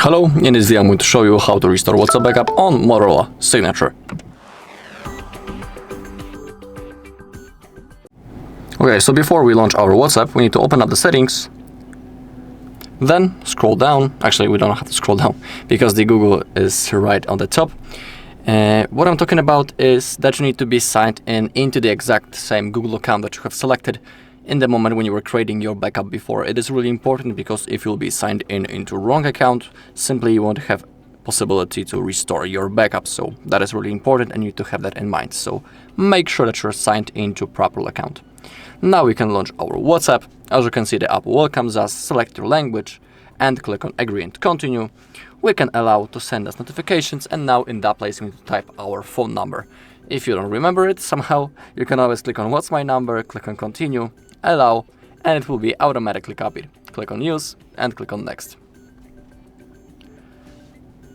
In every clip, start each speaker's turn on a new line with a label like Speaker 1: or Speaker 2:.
Speaker 1: Hello, in this video I'm going to show you how to restore WhatsApp backup on Motorola Signature. Okay, so before we launch our WhatsApp, we need to open up the settings, then scroll down. Actually, we don't have to scroll down because the Google is right on the top. What I'm talking about is that you need to be signed in into the exact same Google account that you have selected in the moment when you were creating your backup before. It is really important because if you'll be signed in into wrong account, simply you won't have possibility to restore your backup. So that is really important and you need to have that in mind. So make sure that you're signed into proper account. Now we can launch our WhatsApp. As you can see, the app welcomes us. Select your language and click on agree and continue. We can allow to send us notifications, and now in that place we need to type our phone number. If you don't remember it somehow, you can always click on what's my number, click on continue, allow, and it will be automatically copied. Click on use and click on next.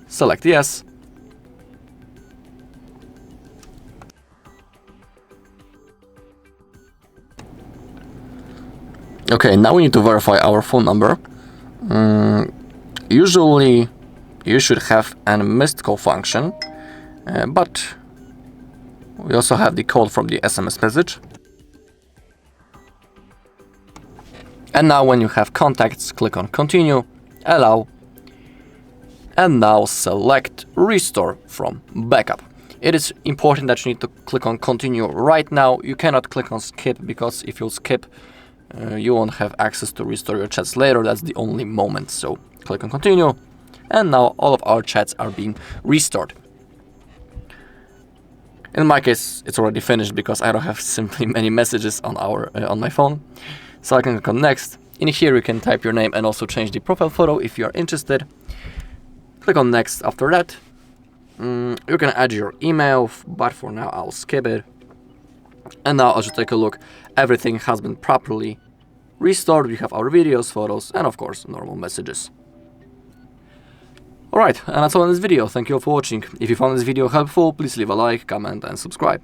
Speaker 1: Select yes. Okay, now we need to verify our phone number. Usually you should have a missed call function, but we also have the code from the SMS message. And now when you have contacts, click on continue, allow, and now select restore from backup. It is important that you need to click on continue right now. You cannot click on skip because if you skip, you won't have access to restore your chats later. That's the only moment. So click on continue, and now all of our chats are being restored. In my case, it's already finished because I don't have simply many messages on my phone. So I can click on next. In here you can type your name and also change the profile photo if you are interested. Click on next after that. You can add your email, but for now I'll skip it. And now as you take a look, everything has been properly restored. We have our videos, photos, and of course normal messages. Alright, and that's all in this video. Thank you all for watching. If you found this video helpful, please leave a like, comment and subscribe.